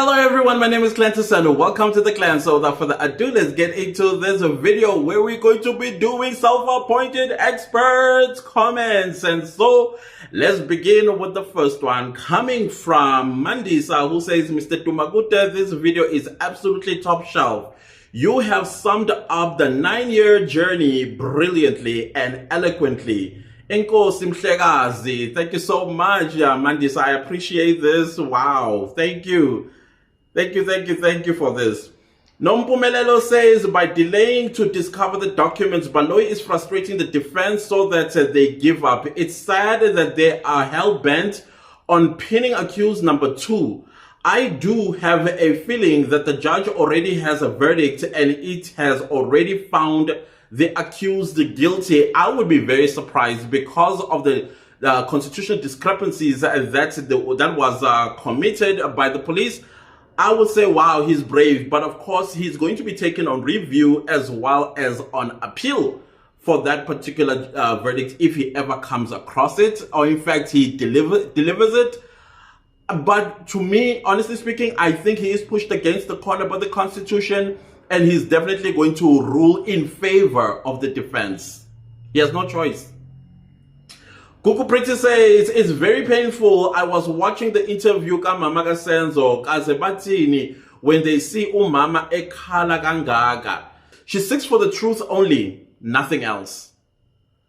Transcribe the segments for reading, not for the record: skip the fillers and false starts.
Hello everyone, my name is Clantus and welcome to the clan. So without further ado, let's get into this video where we're going to be doing self-appointed experts comments. And so let's begin with the first one coming from Mandisa, who says, Mr. Tumaguta, this video is absolutely top shelf. You have summed up the 9-year journey brilliantly and eloquently. Enkosi Mhlekazi, thank you so much, Mandisa. I appreciate this. Wow, thank you. Thank you for this. Nompumelelo says, by delaying to discover the documents, Baloyi is frustrating the defense so that they give up. It's sad that they are hell-bent on pinning accused number 2. I do have a feeling that the judge already has a verdict and it has already found the accused guilty. I would be very surprised because of the constitutional discrepancies that was committed by the police. I would say, wow, he's brave. But of course, he's going to be taken on review as well as on appeal for that particular verdict if he ever comes across it, or in fact, he delivers it. But to me, honestly speaking, I think he is pushed against the corner by the Constitution, and he's definitely going to rule in favor of the defense. He has no choice. Kuku Pretty says, it's very painful. I was watching the interview ka Mama ka Senzo Kazebatini when they see umama ekhala kangaka. She seeks for the truth only, nothing else.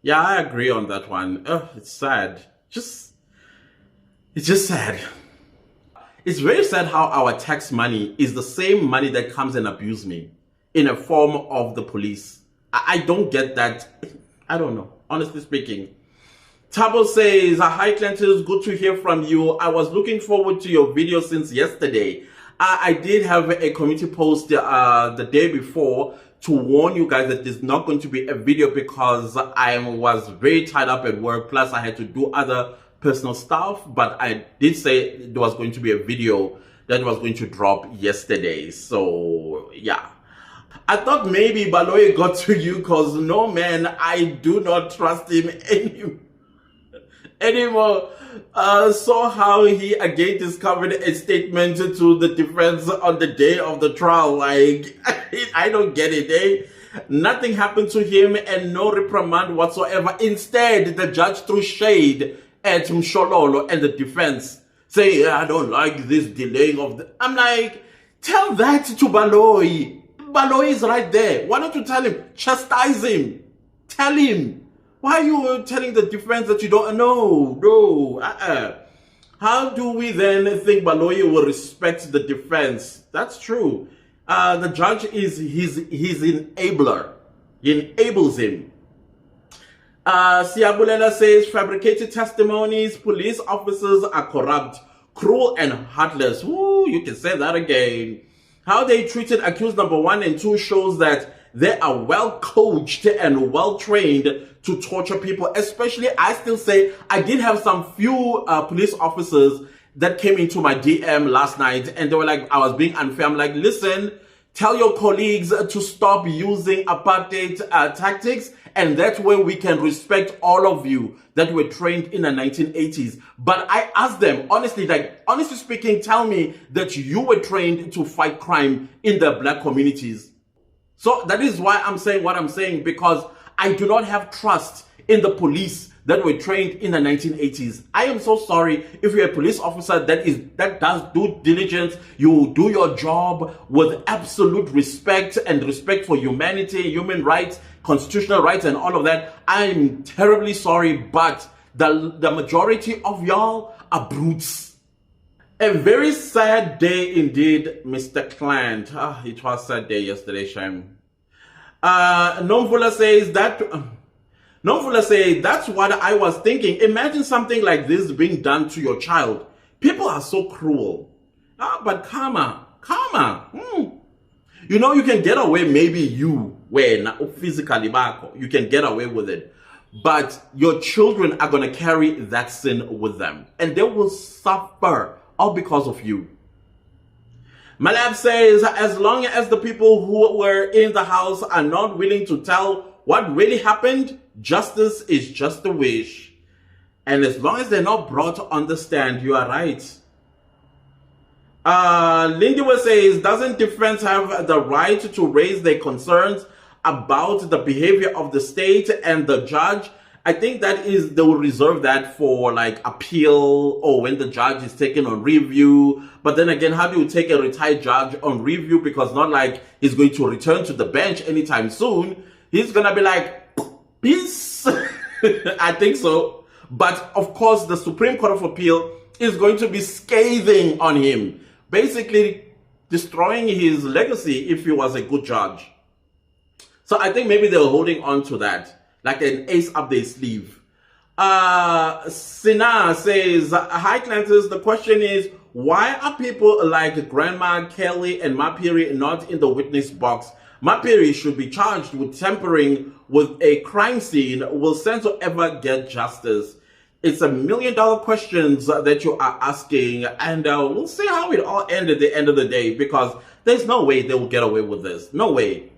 Yeah, I agree on that one. It's sad. It's just sad. It's very sad how our tax money is the same money that comes and abuse me in a form of the police. I don't get that. I don't know, honestly speaking. Tabo says, hi Clantus, good to hear from you. I was looking forward to your video since yesterday. I did have a community post the day before to warn you guys that there's not going to be a video because I was very tied up at work. Plus I had to do other personal stuff, but I did say there was going to be a video that was going to drop yesterday. So yeah, I thought maybe Baloyi got to you because no man, I do not trust him anymore. Saw how he again discovered a statement to the defense on the day of the trial. Like, I don't get it, eh? Nothing happened to him and no reprimand whatsoever. Instead, the judge threw shade at Mshololo and the defense, saying, I don't like this delaying of the... I'm like, tell that to Baloyi. Baloyi is right there. Why don't you tell him? Chastise him. Tell him. Why are you telling the defense that you don't know? No. How do we then think Baloyi will respect the defense? That's true. The judge is his enabler. He enables him. Siabulela says, fabricated testimonies, police officers are corrupt, cruel and heartless. Woo, you can say that again. How they treated accused number 1 and 2 shows that they are well coached and well trained to torture people. Especially, I still say, I did have some few police officers that came into my DM last night and they were like, I was being unfair. I'm like, listen, tell your colleagues to stop using apartheid tactics, and that way we can respect all of you that were trained in the 1980s. But I asked them, honestly, like, honestly speaking, tell me that you were trained to fight crime in the black communities. So that is why I'm saying what I'm saying, because I do not have trust in the police that were trained in the 1980s. I am so sorry if you're a police officer that does due diligence. You do your job with absolute respect and respect for humanity, human rights, constitutional rights, and all of that. I'm terribly sorry, but the majority of y'all are brutes. A very sad day indeed, Mr. Client. It was a sad day yesterday, shame. Nomvula says that... Nomvula says, that's what I was thinking. Imagine something like this being done to your child. People are so cruel. But karma. You know, you can get away, maybe you, when physically, you can get away with it. But your children are going to carry that sin with them. And they will suffer all because of you. Malab says, as long as the people who were in the house are not willing to tell what really happened, justice is just a wish. And as long as they're not brought to understand, you are right. Lindy says, doesn't defense have the right to raise their concerns about the behavior of the state and the judge? I think that is, they will reserve that for like appeal or when the judge is taken on review. But then again, how do you take a retired judge on review? Because not like he's going to return to the bench anytime soon. He's going to be like, peace. I think so. But of course, the Supreme Court of Appeal is going to be scathing on him, basically destroying his legacy if he was a good judge. So I think maybe they're holding on to that, like an ace up their sleeve. Sina says, hi Clantis, the question is, why are people like Grandma Kelly and Mapiri not in the witness box? Mapiri should be charged with tampering with a crime scene. Will Senzo ever get justice? It's $1 million questions that you are asking, and we'll see how it all ends at the end of the day, because there's no way they will get away with this. No way.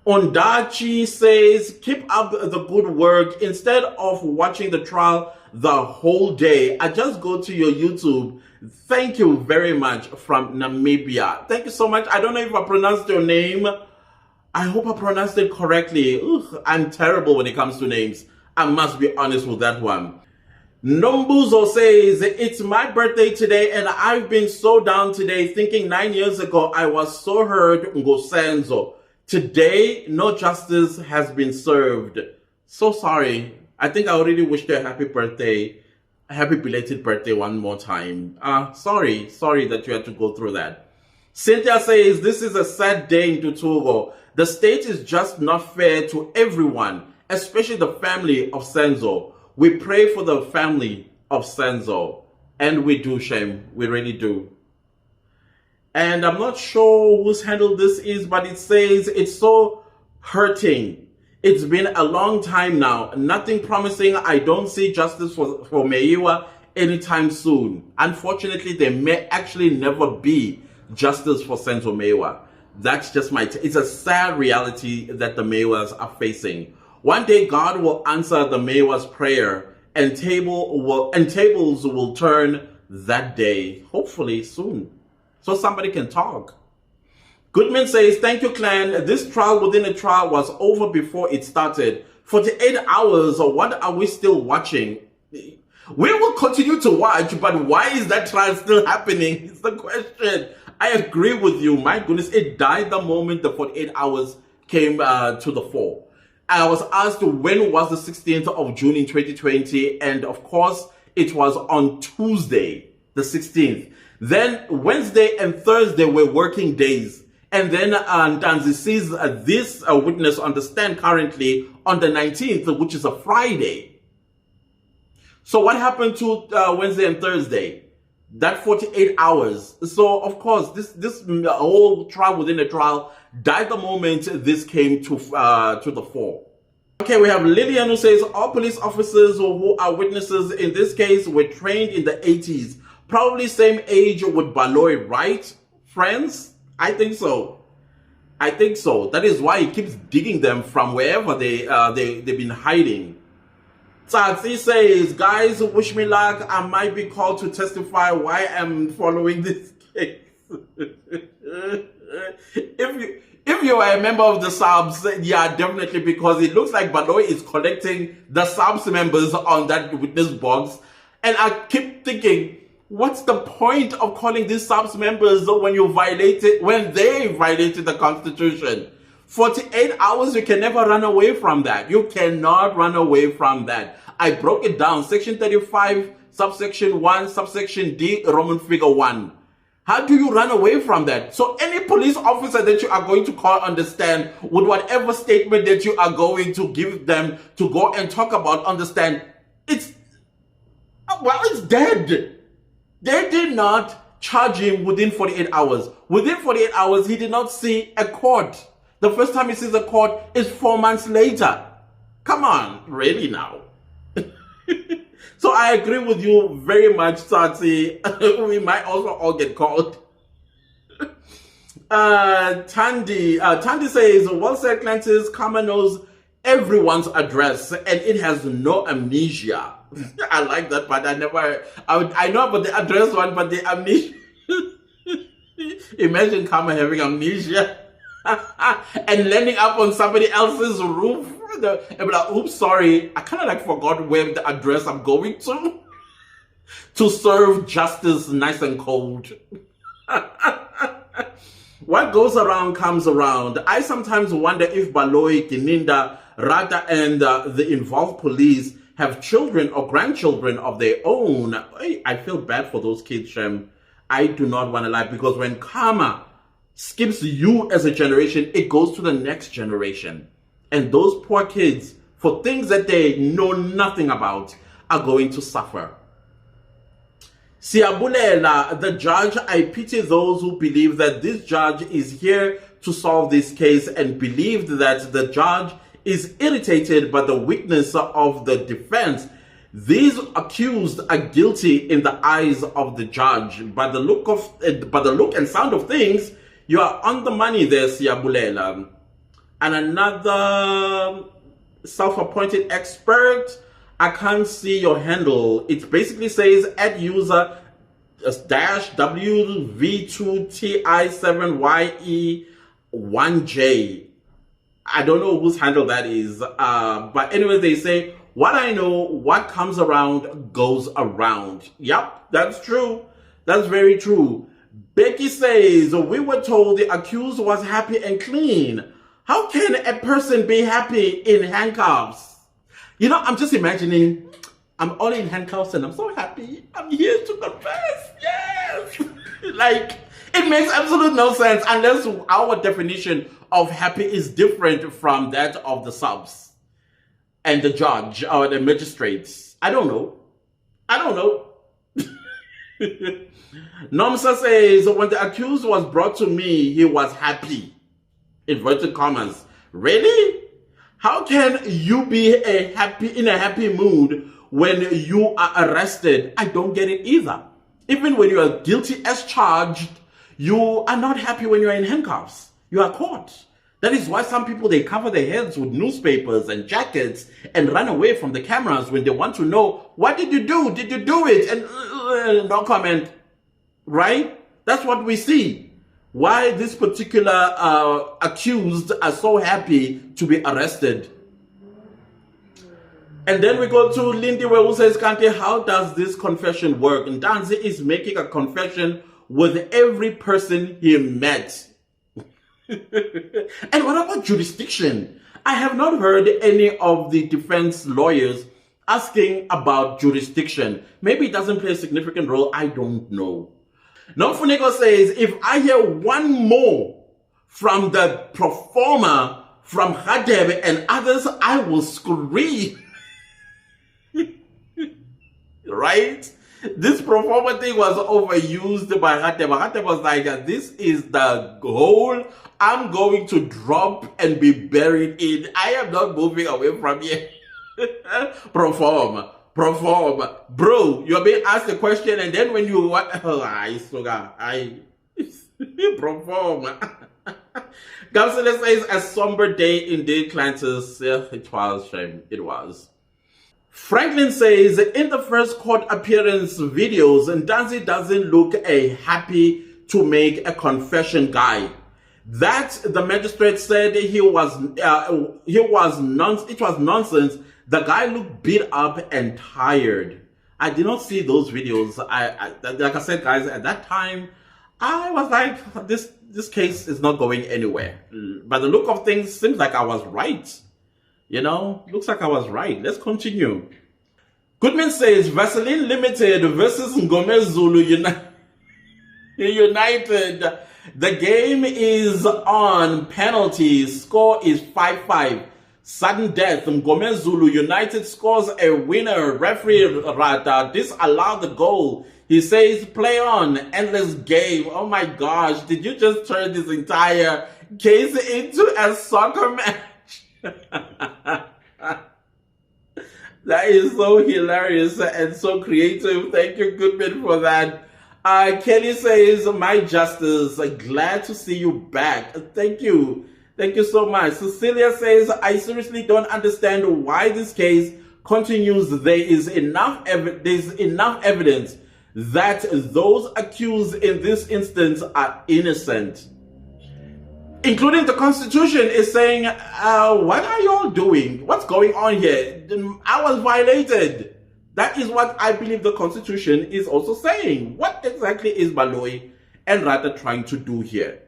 Ondachi says, keep up the good work. Instead of watching the trial the whole day, I just go to your YouTube. Thank you very much, from Namibia. Thank you so much. I don't know if I pronounced your name. I hope I pronounced it correctly. Ugh, I'm terrible when it comes to names. I must be honest with that one. Nombuzo says, it's my birthday today and I've been so down today, thinking 9 years ago I was so hurt, Senzo. Today, no justice has been served. So sorry. I think I already wished you a happy birthday. A happy belated birthday one more time. Sorry that you had to go through that. Cynthia says, this is a sad day in Tutugo. The state is just not fair to everyone, especially the family of Senzo. We pray for the family of Senzo. And we do, shame. We really do. And I'm not sure whose handle this is, but it says, it's so hurting. It's been a long time now. Nothing promising. I don't see justice for Meyiwa anytime soon. Unfortunately, there may actually never be justice for Senzo Meyiwa. That's just it's a sad reality that the Meyiwas are facing. One day God will answer the Meyiwa's prayer and tables will turn that day, hopefully soon. So somebody can talk. Goodman says, thank you, clan. This trial within a trial was over before it started. 48 hours, or what are we still watching? We will continue to watch, but why is that trial still happening? It's the question. I agree with you. My goodness, it died the moment the 48 hours came to the fore. I was asked when was the 16th of June in 2020, and of course, it was on Tuesday, the 16th. Then Wednesday and Thursday were working days. And then Ntanzi sees this witness on the stand currently on the 19th, which is a Friday. So what happened to Wednesday and Thursday? That 48 hours. So of course, this whole trial within a trial died the moment this came to the fore. Okay, we have Lillian who says, all police officers who are witnesses in this case were trained in the 80s. Probably same age with Baloy, right, friends? I think so. I think so. That is why he keeps digging them from wherever they've been hiding. Tsatsi says, guys, wish me luck. I might be called to testify why I'm following this case. If you are a member of the subs, yeah, definitely, because it looks like Baloy is collecting the subs members on that witness box. And I keep thinking, what's the point of calling these subs members when they violated the Constitution? 48 hours, you can never run away from that. You cannot run away from that. I broke it down. Section 35, subsection 1, subsection D, Roman figure 1. How do you run away from that? So any police officer that you are going to call on the stand with whatever statement that you are going to give them to go and talk about on the stand, it's dead. They did not charge him within 48 hours. Within 48 hours, he did not see a court. The first time he sees a court is 4 months later. Come on, really now? So I agree with you very much, Tati. We might also all get called. Tandy says, well said, Clantis. Karma knows everyone's address and it has no amnesia. I like that, but I know about the address one, but the amnesia. Imagine Karma having amnesia and landing up on somebody else's roof. And be like, oops, sorry, I kind of like forgot where the address I'm going to serve justice nice and cold. What goes around comes around. I sometimes wonder if Baloyi, Kininda, Rata, and the involved police have children or grandchildren of their own. I feel bad for those kids, Shem. I do not want to lie, because when karma skips you as a generation, it goes to the next generation. And those poor kids, for things that they know nothing about, are going to suffer. Siyabulela, the judge, I pity those who believe that this judge is here to solve this case and believed that the judge is irritated by the weakness of the defense. These accused are guilty in the eyes of the judge. By the look and sound of things, you are on the money there, Siyabulela. And another self-appointed expert, I can't see your handle. It basically says @user -W-V2TI7YE1J. I don't know whose handle that is. But anyway, they say, what I know, what comes around goes around. Yep, that's true. That's very true. Becky says, we were told the accused was happy and clean. How can a person be happy in handcuffs? You know, I'm just imagining, I'm all in handcuffs and I'm so happy. I'm here to confess. Yes. Like, it makes absolute no sense unless our definition of happy is different from that of the subs and the judge or the magistrates. I don't know. Nomsa says, when the accused was brought to me, he was happy. Inverted commas. Really? How can you be in a happy mood when you are arrested? I don't get it either. Even when you are guilty as charged, you are not happy when you are in handcuffs. You are caught. That is why some people, they cover their heads with newspapers and jackets and run away from the cameras when they want to know, what did you do? Did you do it? And no comment. Right? That's what we see. Why this particular accused are so happy to be arrested. And then we go to Lindy, who says, Kante, how does this confession work? And Danzi is making a confession with every person he met. And what about jurisdiction? I have not heard any of the defense lawyers asking about jurisdiction. Maybe it doesn't play a significant role. I don't know. Nomfuneko says, if I hear one more from the performer, from Hadebe and others, I will scream. Right? This performer thing was overused by Hadebe. Hadebe was like, this is the goal I'm going to drop and be buried in. I am not moving away from here. Perform. Bro, you're being asked a question and then when you perform. Gamsele says, a somber day indeed, Clantis. It was, shame. It was. Franklin says, in the first court appearance videos, Ntanzi doesn't look happy to make a confession guy. That the magistrate said it was nonsense. The guy looked beat up and tired. I did not see those videos. Like I said, guys, at that time, I was like, this case is not going anywhere. By the look of things, seems like I was right. You know, looks like I was right. Let's continue. Goodman says, Vaseline Limited versus Ngome Zulu United. The game is on penalty. Score is 5-5. Sudden death. Ngome Zulu United scores a winner. Referee Rata disallowed the goal. He says, play on. Endless game. Oh my gosh. Did you just turn this entire case into a soccer match? That is so hilarious and so creative. Thank you, Goodman, for that. Kelly says, my justice, glad to see you back. Thank you. Thank you so much. Cecilia says, I seriously don't understand why this case continues, there's enough evidence that those accused in this instance are innocent. Including the Constitution is saying, what are you all doing? What's going on here? I was violated. That is what I believe the Constitution is also saying. What exactly is Baloyi and Rata trying to do here?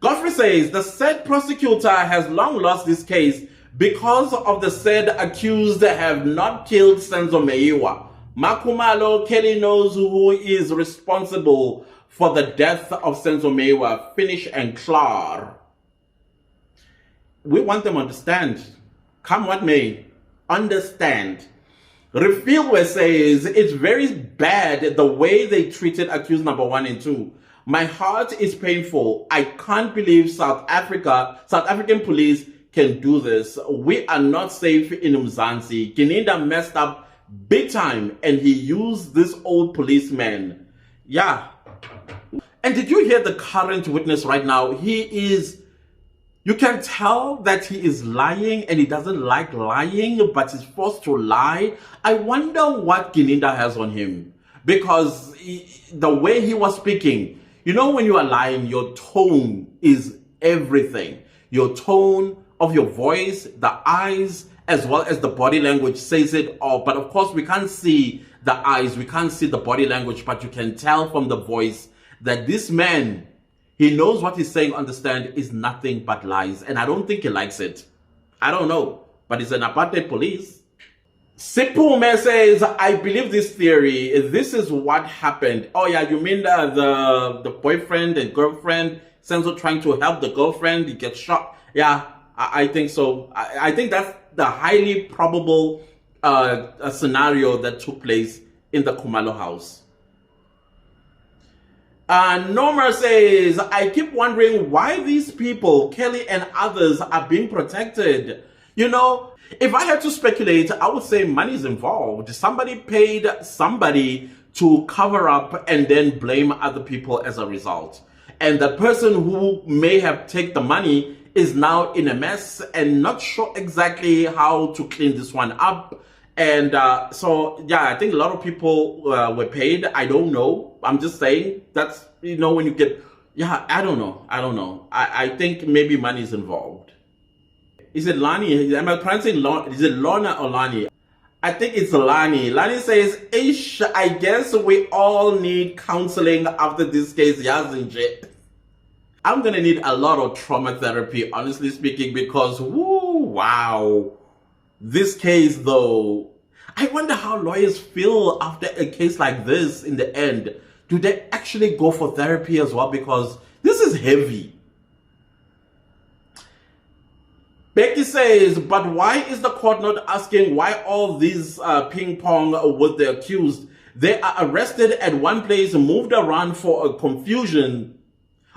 Godfrey says, the said prosecutor has long lost this case because of the said accused have not killed Senzo Meyiwa. Makumalo Kelly knows who is responsible for the death of Senzo Meyiwa. Finish and clear. We want them to understand. Come what may. Understand. Refilwe says, it's very bad the way they treated accused number 1 and 2. My heart is painful. I can't believe South African police can do this. We are not safe in Mzansi. Kininda messed up big time and he used this old policeman. Yeah. And did you hear the current witness right now? You can tell that he is lying and he doesn't like lying, but he's forced to lie. I wonder what Gininda has on him. Because the way he was speaking, you know, when you are lying, your tone is everything. Your tone of your voice, the eyes, as well as the body language says it all. But of course, we can't see the eyes, we can't see the body language, but you can tell from the voice that this man, he knows what he's saying, understand, is nothing but lies. And I don't think he likes it. I don't know. But it's an apartheid police. Sipume says, I believe this theory. This is what happened. Oh yeah, you mean the boyfriend and girlfriend, Senzo trying to help the girlfriend, he gets shot. Yeah, I think so. I think that's the highly probable scenario that took place in the Khumalo house. Norma says, I keep wondering why these people, Kelly and others, are being protected. You know, if I had to speculate, I would say money is involved. Somebody paid somebody to cover up and then blame other people as a result. And the person who may have taken the money is now in a mess and not sure exactly how to clean this one up. And so, yeah, I think a lot of people were paid. I don't know. I'm just saying that's, you know, when you get, yeah, I don't know. I think maybe money is involved. Is it Lani? Am I pronouncing Lani? Is it Lona or Lani? I think it's Lani. Lani says, Ish, I guess we all need counseling after this case, Yazinje. I'm going to need a lot of trauma therapy, honestly speaking, because, woo, wow. This case, though, I wonder how lawyers feel after a case like this in the end. Do they actually go for therapy as well? Because this is heavy. Becky says, but why is the court not asking why all these ping pong with the accused? They are arrested at one place, moved around for a confusion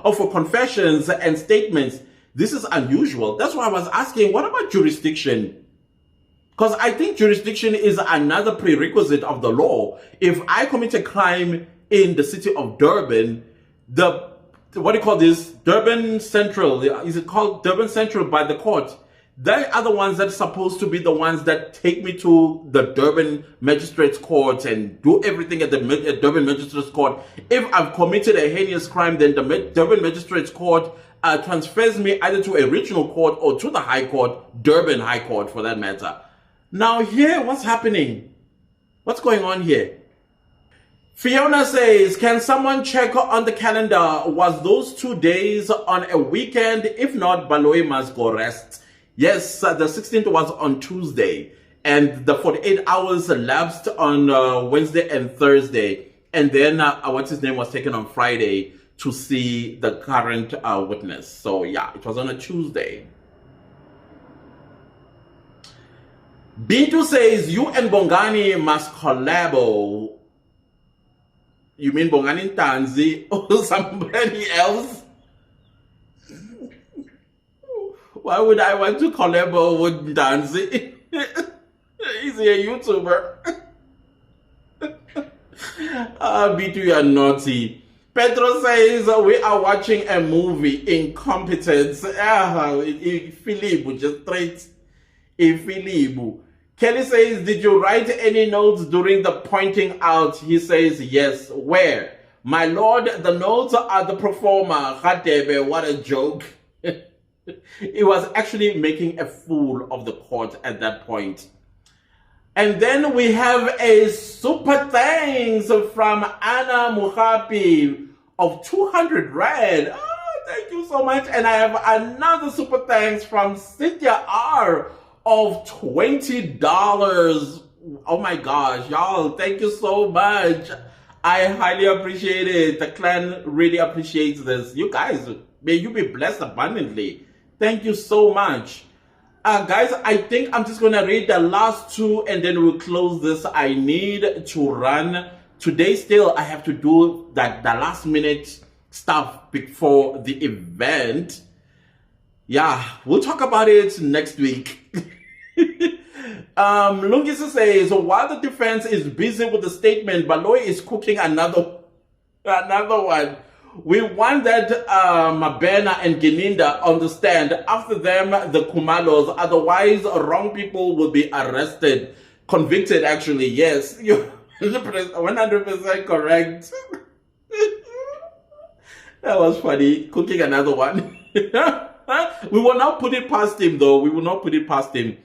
or for confessions and statements. This is unusual. That's why I was asking, what about jurisdiction? Because I think jurisdiction is another prerequisite of the law. If I commit a crime in the city of Durban, what do you call this? Durban Central. Is it called Durban Central by the court? They are the ones that are supposed to be the ones that take me to the Durban Magistrates Court and do everything at the Durban Magistrates Court. If I've committed a heinous crime, then the Durban Magistrates Court transfers me either to a regional court or to the High Court, Durban High Court for that matter. Now here, what's happening? What's going on here? Fiona says, can someone check on the calendar? Was those 2 days on a weekend? If not, Baloyi must go rest. Yes, the 16th was on Tuesday, and the 48 hours elapsed on Wednesday and Thursday. And then, what's his name was taken on Friday to see the current witness. So yeah, it was on a Tuesday. Bintu says, you and Bongani must collabo. You mean Bongani Tanzi or somebody else? Why would I want to collabo with Tanzi? Is he a YouTuber? Bintu, you are naughty. Pedro says, we are watching a movie, Incompetence. Philippe, just straight. Philippe. Kelly says, did you write any notes during the pointing out? He says, yes. Where? My lord, the notes are the performer. Khadebe, what a joke. He was actually making a fool of the court at that point. And then we have a super thanks from Anna Muhapi of 200 Rand. Oh, thank you so much. And I have another super thanks from Cynthia R of $20. Oh my gosh, y'all, thank you so much. I highly appreciate it. The clan really appreciates this. You guys, may you be blessed abundantly. Thank you so much. Guys, I think I'm just going to read the last two and then we'll close this. I need to run. Today still, I have to do the last minute stuff before the event. Yeah, we'll talk about it next week. Lungisa says, while the defense is busy with the statement, Baloy is cooking another one. We want that Mabena and Gininda understand. After them, the Kumalos. Otherwise, wrong people will be arrested. Convicted, actually. Yes. You're 100% correct. That was funny. Cooking another one. We will not put it past him, though. We will not put it past him.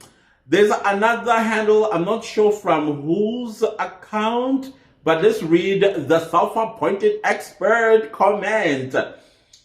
There's another handle. I'm not sure from whose account, but let's read the self-appointed expert comment.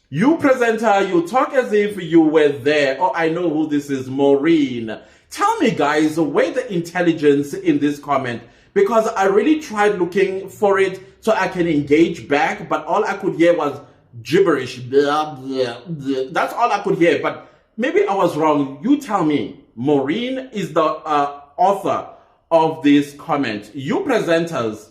You presenter, you talk as if you were there. Oh, I know who this is, Maureen. Tell me, guys, where the intelligence in this comment? Because I really tried looking for it so I can engage back, but all I could hear was gibberish. Blah, blah, blah. That's all I could hear, but maybe I was wrong. You tell me. Maureen is the author of this comment. You presenters,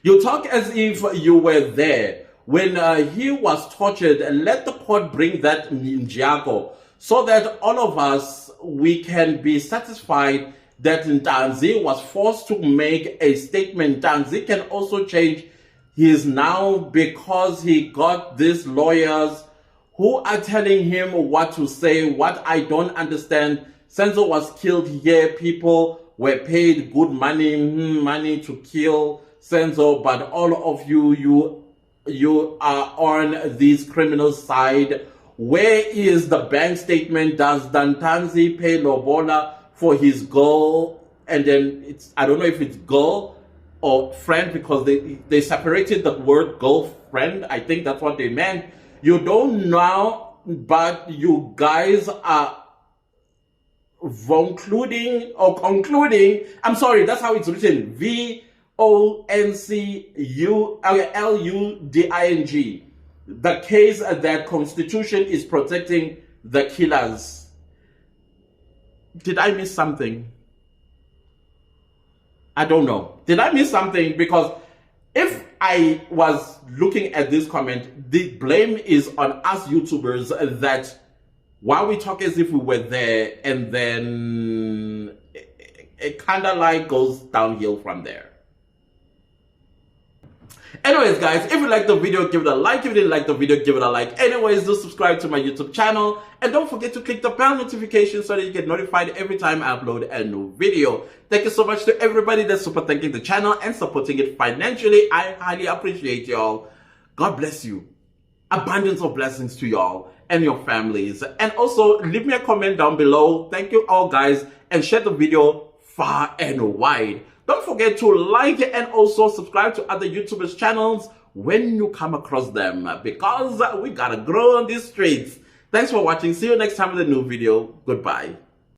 you talk as if you were there when he was tortured. Let the court bring that Njiako so that all of us, we can be satisfied that Ntanzi was forced to make a statement. Ntanzi can also change his now because he got these lawyers who are telling him what to say. What I don't understand, Senzo was killed here. People were paid good money to kill Senzo, but all of you are on this criminal side. Where is the bank statement? Does Dantanzi pay Lobola for his girl? And then I don't know if it's girl or friend, because they separated the word girlfriend. I think that's what they meant. You don't know, but you guys are concluding, I'm sorry, that's how it's written, VONCULUDING, the case that Constitution is protecting the killers. Did I miss something? I don't know. Did I miss something? Because if I was looking at this comment, the blame is on us YouTubers that while we talk as if we were there, and then it kind of like goes downhill from there. Anyways, guys, if you liked the video, give it a like. If you didn't like the video, give it a like. Anyways, do subscribe to my YouTube channel. And don't forget to click the bell notification so that you get notified every time I upload a new video. Thank you so much to everybody that's super thanking the channel and supporting it financially. I highly appreciate y'all. God bless you. Abundance of blessings to y'all and your families. And also, leave me a comment down below. Thank you all, guys. And share the video far and wide. Don't forget to like and also subscribe to other YouTubers' channels when you come across them, because we gotta grow on these streets. Thanks for watching. See you next time with a new video. Goodbye.